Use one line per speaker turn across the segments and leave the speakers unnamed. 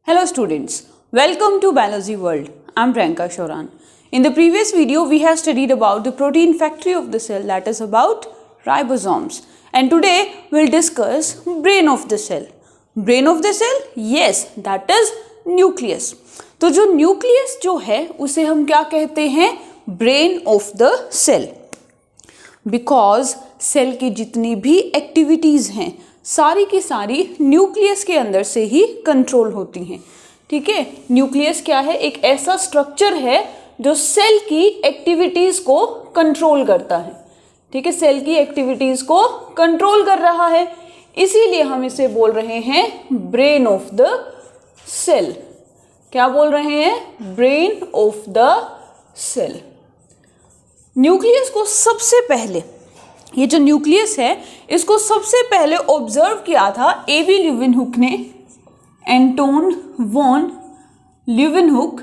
Hello students, welcome to Biology World. I'm Priyanka Shoran. In the previous video, we have studied about the protein factory of the cell, that is about ribosomes. And today we'll discuss brain of the cell. Brain of the cell? Yes, that is nucleus. तो जो nucleus जो है उसे हम क्या कहते हैं? Brain of the cell. Because cell की जितनी भी एक्टिविटीज़ हैं सारी की सारी न्यूक्लियस के अंदर से ही कंट्रोल होती हैं. ठीक है, न्यूक्लियस क्या है? एक ऐसा स्ट्रक्चर है जो सेल की एक्टिविटीज़ को कंट्रोल करता है. ठीक है, सेल की एक्टिविटीज़ को कंट्रोल कर रहा है, इसीलिए हम इसे बोल रहे हैं ब्रेन ऑफ द सेल. क्या बोल रहे हैं? Brain of the cell. Nucleus को सबसे पहले, ये जो न्यूक्लियस है इसको सबसे पहले ऑब्जर्व किया था एवी ल्यूवेनहुक ने, एंटोन वॉन ल्यूवेनहुक.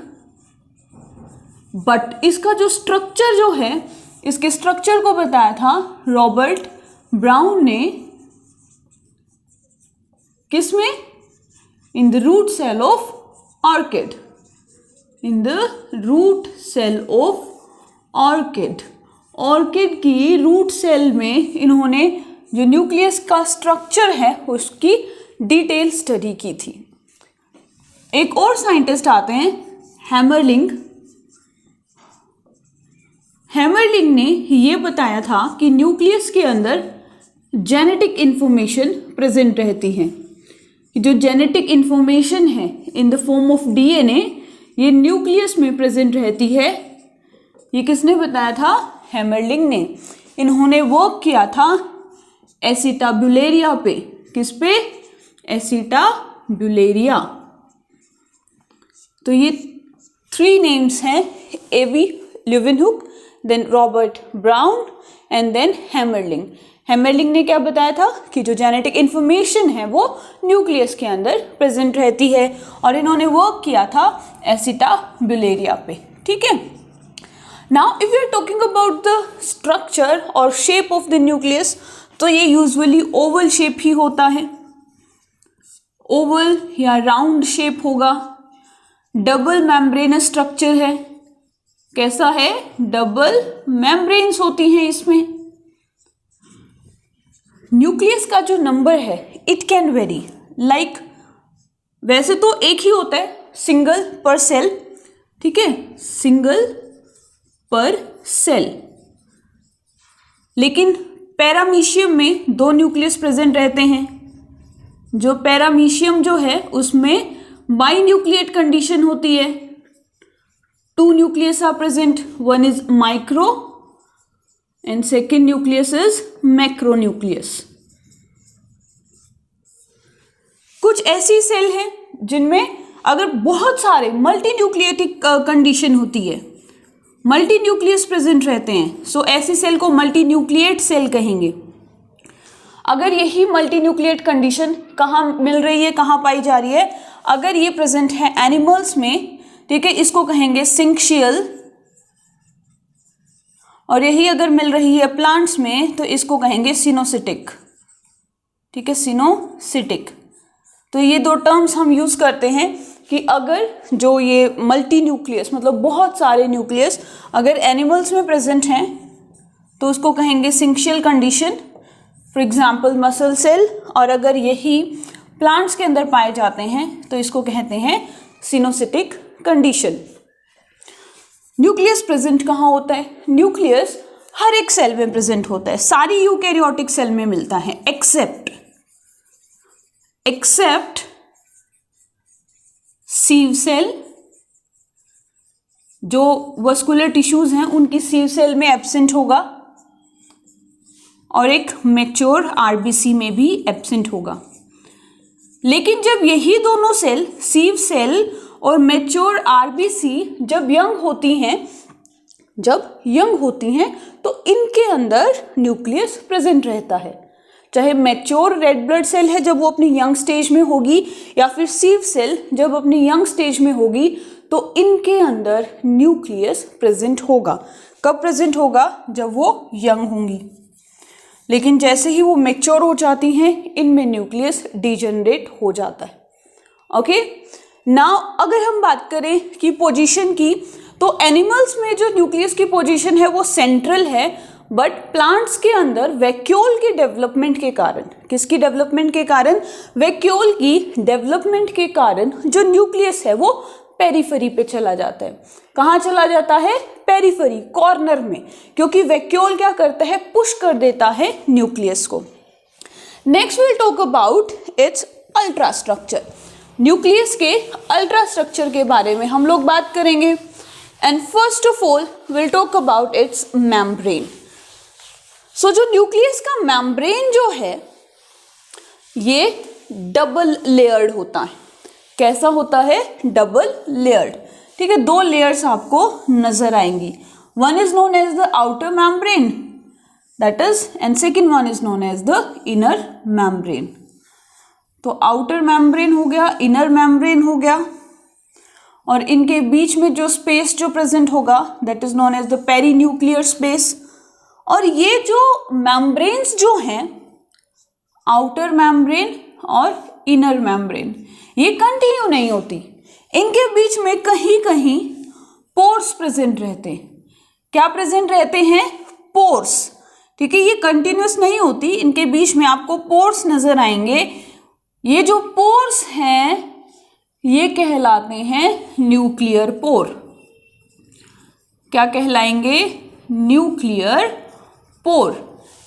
बट इसका जो स्ट्रक्चर जो है, इसके स्ट्रक्चर को बताया था रॉबर्ट ब्राउन ने. किसमें? In the root cell of orchid. In the root cell of orchid. Orchid की रूट सेल में इन्होंने जो न्यूक्लियस का स्ट्रक्चर है उसकी डिटेल स्टडी की थी. एक और साइंटिस्ट आते हैं हैमरलिंग. हैमरलिंग ने ये बताया था कि न्यूक्लियस के अंदर जेनेटिक इंफॉर्मेशन प्रेजेंट रहती है. जो जेनेटिक इंफॉर्मेशन है in the form of DNA, ये न्यूक्लियस में प्रेजेंट रहती है. ये किसने बताया था? हैमरलिंग ने. इन्होंने वर्क किया था एसिटाब्यूलेरिया पे. किस पे? एसिटाब्यूलेरिया. तो ये 3 नेम्स हैं, एवी Leeuwenhoek, then Robert Brown and then Hammerling. Hammerling ने क्या बताया था कि जो जेनेटिक इंफॉर्मेशन है वो न्यूक्लियस के अंदर प्रेजेंट रहती है, और इन्होंने वर्क किया था एसिटाब्यूलेरिया पे. ठीक है. Now, if we are talking about the structure और shape of the nucleus, तो ये usually oval shape ही होता है. oval या round shape होगा. double membranous structure है. कैसा है? double membranes होती हैं इसमें. न्यूक्लियस का जो नंबर है it can vary. like वैसे तो एक ही होता है, सिंगल पर सेल. ठीक है, सिंगल पर सेल. लेकिन पैरामीशियम में 2 न्यूक्लियस प्रेजेंट रहते हैं. जो पैरामीशियम जो है उसमें बाइन्यूक्लिएट कंडीशन होती है. 2 nucleus are present. One is micro and second nucleus is macro nucleus. कुछ ऐसी सेल हैं जिनमें अगर बहुत सारे मल्टी न्यूक्लिएटिक कंडीशन होती है, मल्टी न्यूक्लियस प्रेजेंट रहते हैं, सो ऐसी सेल को मल्टी न्यूक्लिएट सेल कहेंगे. अगर यही मल्टी न्यूक्लिएट कंडीशन कहाँ मिल रही है, कहाँ पाई जा रही है? अगर ये प्रेजेंट है एनिमल्स में, ठीक है, इसको कहेंगे सिंक्शियल. और यही अगर मिल रही है प्लांट्स में तो इसको कहेंगे सिनोसिटिक. ठीक है, सिनोसिटिक. तो ये 2 टर्म्स हम यूज करते हैं कि अगर जो ये मल्टी न्यूक्लियस मतलब बहुत सारे न्यूक्लियस अगर एनिमल्स में प्रेजेंट हैं तो उसको कहेंगे syncytial condition, for example muscle cell. और अगर यही प्लांट्स के अंदर पाए जाते हैं तो इसको कहते हैं सिनोसिटिक कंडीशन. न्यूक्लियस प्रेजेंट कहाँ होता है? न्यूक्लियस हर एक सेल में प्रेजेंट होता है. सारी यूकैरियोटिक सेल में मिलता है एक्सेप्ट सीव सेल. जो वस्कुलर टिश्यूज हैं उनकी सीव सेल में एब्सेंट होगा, और एक मैच्योर आरबीसी में भी एब्सेंट होगा. लेकिन जब यही दोनों सेल, सीव सेल और मैच्योर आरबीसी, जब यंग होती हैं तो इनके अंदर न्यूक्लियस प्रेजेंट रहता है. चाहे मैच्योर रेड ब्लड सेल है जब वो अपनी यंग स्टेज में होगी, या फिर सीव सेल जब अपनी यंग स्टेज में होगी, तो इनके अंदर न्यूक्लियस प्रेजेंट होगा. कब प्रेजेंट होगा? जब वो यंग होंगी. लेकिन जैसे ही वो मैच्योर हो जाती हैं, इनमें न्यूक्लियस डिजेनरेट हो जाता है. ओके, नाउ अगर हम बात करें कि पोजीशन की, तो एनिमल्स में जो न्यूक्लियस की पोजीशन है वो सेंट्रल है, बट प्लांट्स के अंदर वैक्यूल के डेवलपमेंट के कारण, किसकी डेवलपमेंट के कारण, वैक्यूल की डेवलपमेंट के कारण जो न्यूक्लियस है वो पेरिफेरी पे चला जाता है। कहाँ चला जाता है, पेरिफेरी, कॉर्नर में, क्योंकि वैक्यूल क्या करता है, पुश कर देता है न्यूक्लियस को। Next will talk about its ultra structure. Nucleus के अल्ट्रा स्ट्रक्चर के बारे में हम लोग बात करेंगे। And first of all will talk about its membrane. So जो न्यूक्लियस का मेम्ब्रेन जो है ये डबल लेयर्ड होता है। कैसा होता है, डबल लेयर्ड। ठीक है, 2 लेयर्स आपको नजर आएंगी। One is known as the outer membrane, that is, and second one is known as the inner membrane. तो आउटर मेम्ब्रेन हो गया, इनर मेम्ब्रेन हो गया, और इनके बीच में जो स्पेस जो प्रेजेंट होगा that is known as the perinuclear space. और ये जो मेम्ब्रेन्स जो हैं, आउटर मेम्ब्रेन और इनर मेम्ब्रेन, ये कंटिन्यू नहीं होती, इनके बीच में कहीं कहीं पोर्स प्रेजेंट रहते हैं। क्या प्रेजेंट रहते हैं, पोर्स। ठीक है, ये कंटिन्यूस नहीं होती, इनके बीच में आपको पोर्स नजर आएंगे। ये जो पोर्स हैं ये कहलाते हैं न्यूक्लियर पोर। क्या कहलाएंगे, nuclear pore.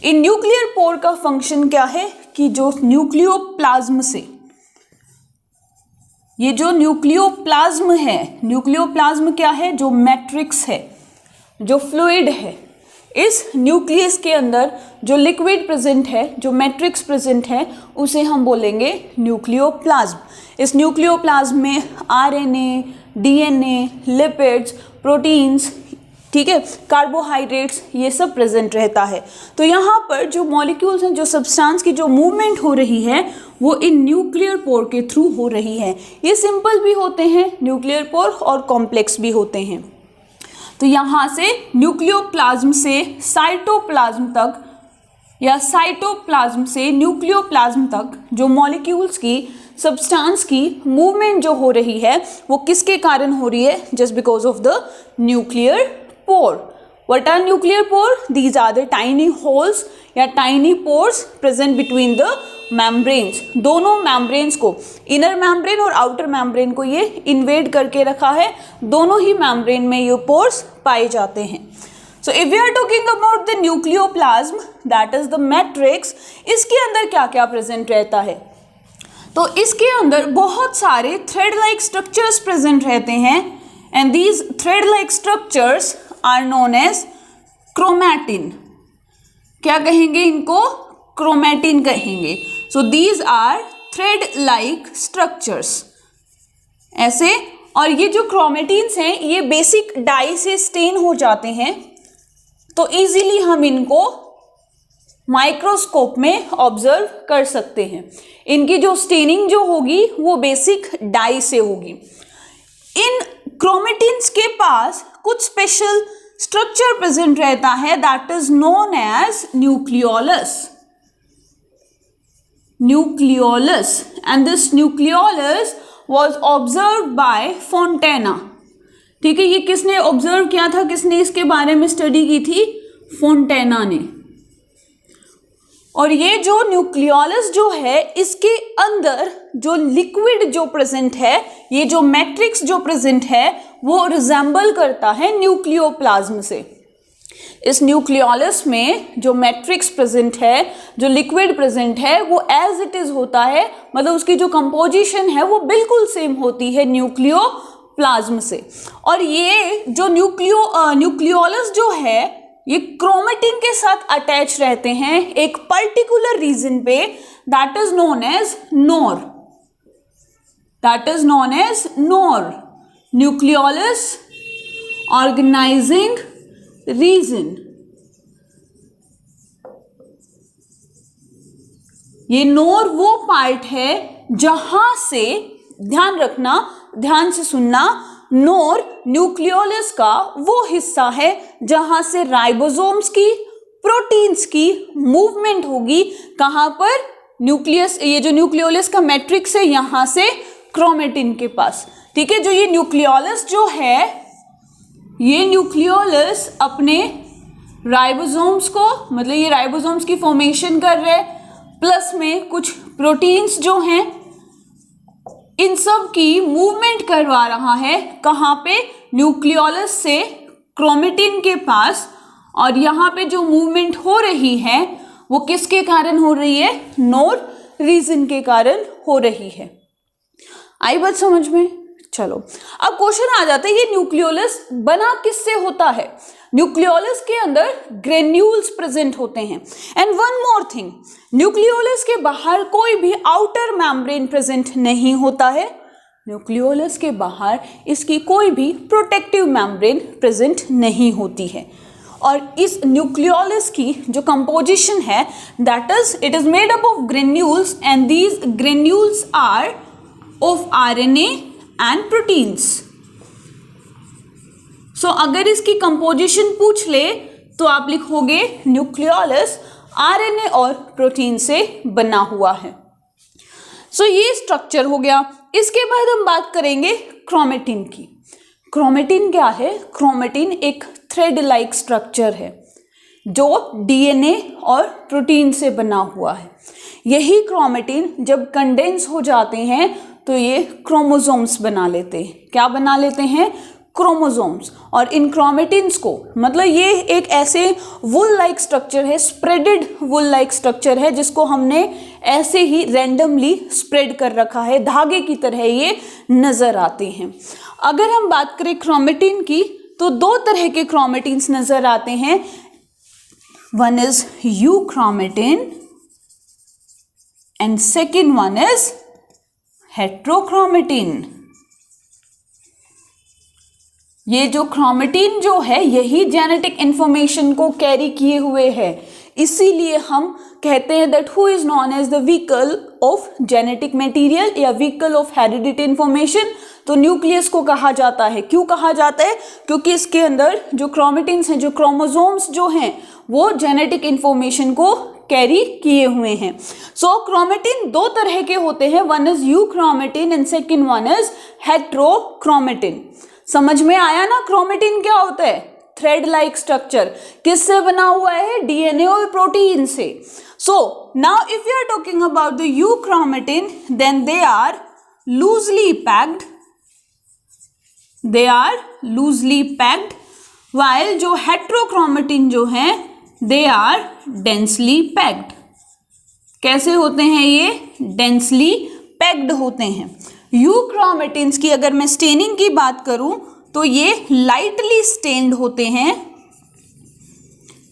In nuclear pore का फंक्शन क्या है कि जो न्यूक्लियोप्लाज्म से, ये जो न्यूक्लियोप्लाज्म है, न्यूक्लियोप्लाज्म क्या है, जो मैट्रिक्स है, जो फ्लूइड है, इस न्यूक्लियस के अंदर जो लिक्विड प्रेजेंट है, जो मैट्रिक्स प्रेजेंट है, उसे हम बोलेंगे न्यूक्लियोप्लाज्म। इस न्यूक्लियोप्लाज्म में आरएनए, डीएनए, लिपिड्स, प्रोटीन्स, ठीक है, कार्बोहाइड्रेट्स, ये सब प्रेजेंट रहता है। तो यहाँ पर जो मॉलिक्यूल्स हैं, जो सब्सटेंस की जो मूवमेंट हो रही है वो इन न्यूक्लियर पोर के थ्रू हो रही है। ये सिंपल भी होते हैं न्यूक्लियर पोर और कॉम्प्लेक्स भी होते हैं। तो यहाँ से न्यूक्लियोप्लाज्म से साइटोप्लाज्म तक या साइटोप्लाज्म से न्यूक्लियोप्लाज्म तक जो मॉलिक्यूल्स की, सब्सटेंस की मूवमेंट जो हो रही है वो किसके कारण हो रही है, just because of the nuclear pore. What are nuclear pore? These are the tiny holes या tiny pores present between the membranes. दोनों membranes को, inner membrane और outer membrane को ये invade करके रखा है। दोनों ही membrane में ये pores पाए जाते हैं। So if we are talking about the nucleoplasm, that is the matrix, इसके अंदर क्या क्या present रहता है? तो इसके अंदर बहुत सारे thread like structures present रहते हैं, and these thread like structures are known as chromatin. क्या कहेंगे इनको, क्रोमैटिन कहेंगे। So these are thread like structures, ऐसे। और ये जो क्रोमैटिन्स हैं ये बेसिक डाई से स्टेन हो जाते हैं, तो इजीली हम इनको माइक्रोस्कोप में ऑब्जर्व कर सकते हैं। इनकी जो स्टेनिंग जो होगी वो बेसिक डाई से होगी। इन क्रोमैटिन्स के पास कुछ स्पेशल स्ट्रक्चर प्रेजेंट रहता है, that is known as nucleolus. Nucleolus, and this nucleolus was observed by Fontana. ठीक है, ये किसने ऑब्जर्व किया था, किसने इसके बारे में स्टडी की थी, फोंटेना ने। और ये जो न्यूक्लियोलस जो है इसके अंदर जो लिक्विड जो प्रेजेंट है, ये जो मैट्रिक्स जो प्रेजेंट है वो रिजेंबल करता है न्यूक्लियोप्लाज्म से। इस न्यूक्लियोलस में जो मैट्रिक्स प्रेजेंट है, जो लिक्विड प्रेजेंट है, वो एज इट इज होता है, मतलब उसकी जो कंपोजिशन है वो बिल्कुल सेम होती है न्यूक्लियोप्लाज्म से। और ये जो न्यूक्लियोलस जो है ये क्रोमैटिन के साथ अटैच रहते हैं एक पर्टिकुलर रीजन पे, that is known as NOR. That is known as NOR, nucleolus organizing region. ये नोर वो पार्ट है जहां से, ध्यान रखना, ध्यान से सुनना, नोर न्यूक्लियोलस का वो हिस्सा है जहां से राइबोसोम्स की, प्रोटीन्स की मूवमेंट होगी। कहां पर, न्यूक्लियस, ये जो न्यूक्लियोलस का मैट्रिक्स है यहां से क्रोमेटिन के पास। ठीक है, जो ये न्यूक्लियोलस जो है, ये न्यूक्लियोलस अपने राइबोसोम्स को, मतलब ये राइबोसोम्स की फॉर्मेशन कर रहे हैं, प्लस में कुछ प्रोटीन्स जो हैं इन सब की मूवमेंट करवा रहा है। कहाँ पे? न्यूक्लियोलस से क्रोमेटिन के पास। और यहाँ पे जो मूवमेंट हो रही है वो किसके कारण हो रही है? नोड रीजन के कारण हो रही है। आई बात समझ में? चलो अब क्वेश्चन आ जाता है, ये न्यूक्लियोलस बना किससे होता है? न्यूक्लियोलस के अंदर ग्रेन्यूल्स प्रेजेंट होते हैं। And one more thing, nucleolus के बाहर कोई भी आउटर मेम्ब्रेन प्रेजेंट नहीं होता है। न्यूक्लियोलस के बाहर इसकी कोई भी प्रोटेक्टिव मेम्ब्रेन प्रेजेंट नहीं होती है। और इस न्यूक्लियोलस की जो कंपोजिशन है, that is it is made up of granules and these granules are of RNA and proteins. So अगर इसकी कंपोजिशन पूछ ले तो आप लिखोगे न्यूक्लियोलस आरएनए और प्रोटीन से बना हुआ है। सो ये स्ट्रक्चर हो गया। इसके बाद हम बात करेंगे क्रोमेटिन की। क्रोमेटिन क्या है? क्रोमेटिन एक थ्रेड लाइक स्ट्रक्चर है जो डीएनए और प्रोटीन से बना हुआ है। यही क्रोमेटिन जब कंडेंस हो जाते हैं तो ये क्रोमोसोम्स बना लेते हैं। क्या बना लेते हैं? क्रोमोसोम्स। और इन क्रोमेटिन्स को, मतलब ये एक ऐसे वुल लाइक स्ट्रक्चर है, स्प्रेडेड वुल लाइक स्ट्रक्चर है, जिसको हमने ऐसे ही रैंडमली स्प्रेड कर रखा है, धागे की तरह ये नजर आते हैं। अगर हम बात करें क्रोमेटिन की तो दो तरह के क्रोमेटिन्स नजर आते हैं। One is euchromatin and second one is heterochromatin. ये जो क्रोमेटिन जो है यही जेनेटिक इंफॉर्मेशन को कैरी किए हुए है, इसीलिए हम कहते हैं that who is known as the vehicle of genetic material या व्हीकल ऑफ हेरिडिटी इंफॉर्मेशन। तो न्यूक्लियस को कहा जाता है। क्यों कहा जाता है? क्योंकि इसके अंदर जो क्रोमेटिन्स हैं, जो क्रोमोसोम्स जो हैं, वो जेनेटिक इंफॉर्मेशन को कैरी किए हुए हैं। सो क्रोमेटिन दो तरह के होते हैं, one is euchromatin and second one is heterochromatin. समझ में आया ना? क्रोमेटिन क्या होता है? Thread like structure. किससे बना हुआ है? डीएनए और प्रोटीन से। So now if you are talking about the euchromatin, then they are loosely packed, they are loosely packed, while जो हेट्रोक्रोमेटिन जो है दे आर डेंसली पैक्ड। कैसे होते हैं ये? डेंसली पैक्ड होते हैं। यूक्रोमेटिन्स की अगर मैं स्टेनिंग की बात करूं तो ये लाइटली स्टेन्ड होते हैं,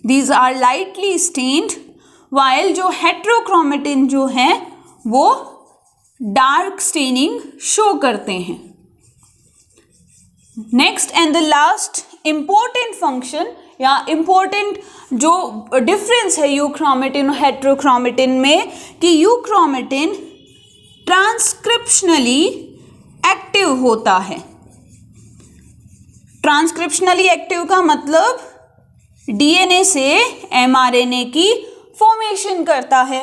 these are lightly stained, while जो हेट्रोक्रोमेटिन जो है वो डार्क स्टेनिंग शो करते हैं। Next and the last important function या इंपॉर्टेंट जो डिफरेंस है यूक्रोमेटिन और हेट्रोक्रोमेटिन में, कि यूक्रोमेटिन ट्रांसक्रिप्शनली एक्टिव होता है। ट्रांसक्रिप्शनली एक्टिव का मतलब डीएनए से एमआरएनए की फॉर्मेशन करता है,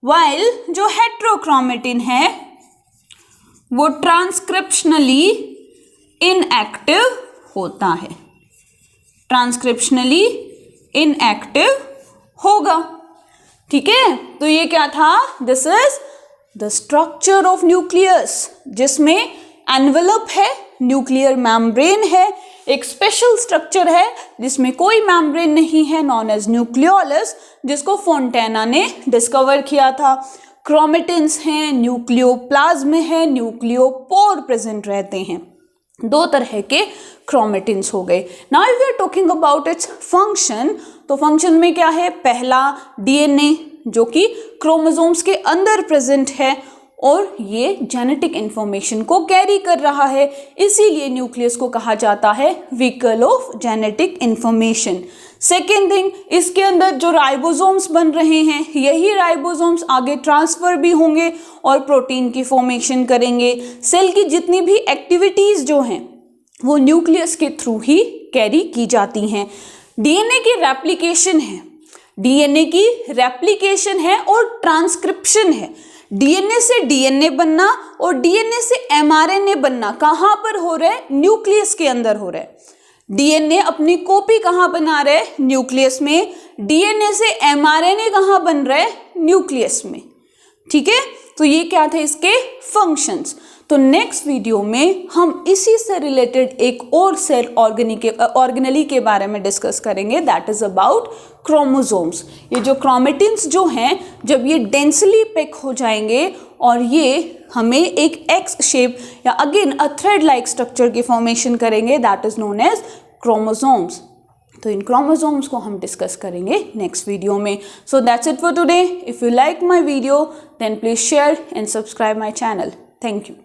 वाइल जो हेट्रोक्रोमेटिन है वो ट्रांसक्रिप्शनली इनएक्टिव होता है। ट्रांसक्रिप्शनली इनएक्टिव होगा। ठीक है, तो ये क्या था? This is the structure of nucleus, जिसमें एनवेलप है, न्यूक्लियर मेम्ब्रेन है, एक स्पेशल स्ट्रक्चर है जिसमें कोई मेम्ब्रेन नहीं है, नॉन एज न्यूक्लियोलस, जिसको फोंटेना ने डिस्कवर किया था। क्रोमेटिन्स हैं, न्यूक्लियोप्लाज्म है, न्यूक्लियोपोर प्रेजेंट रहते हैं। दो तरह के क्रोमेटिन्स हो गए। Now if we are talking about its function, तो फंक्शन में क्या है? पहला डीएनए जो कि क्रोमोसोम्स के अंदर प्रेजेंट है और ये जेनेटिक इंफॉर्मेशन को कैरी कर रहा है, इसीलिए न्यूक्लियस को कहा जाता है vehicle of genetic information. Second thing, इसके अंदर जो राइबोसोम्स बन रहे हैं, यही राइबोसोम्स आगे ट्रांसफर भी होंगे और प्रोटीन की फॉर्मेशन करेंगे। सेल की जितनी भी एक्टिविटीज जो हैं वो न्यूक्लियस के थ्रू ही कैरी की जाती हैं। डीएनए की रेप्लिकेशन है, डीएनए की रेप्लिकेशन है और ट्रांसक्रिप्शन है। डीएनए से डीएनए बनना और डीएनए से एमआरएनए बनना कहाँ पर हो रहा है? न्यूक्लियस के अंदर हो रहा है। डीएनए अपनी कॉपी कहाँ बना रहा है? न्यूक्लियस में। डीएनए से एमआरएनए कहाँ बन रहा है? न्यूक्लियस में। ठीक है, तो ये क्या थे इसके फंक्शंस। तो नेक्स्ट वीडियो में हम इसी से रिलेटेड एक और सेल ऑर्गेनली के बारे में डिस्कस करेंगे, दैट इज अबाउट क्रोमोसोम्स। ये जो क्रोमेटिन्स जो हैं, जब ये डेंसली पैक हो जाएंगे और ये हमें एक एक्स शेप या again a thread like structure की फॉर्मेशन करेंगे, that is known as chromosomes. तो इन क्रोमोसोम्स को हम डिस्कस करेंगे नेक्स्ट वीडियो में। So that's it for today. If you like my video then please share and subscribe my channel. Thank you.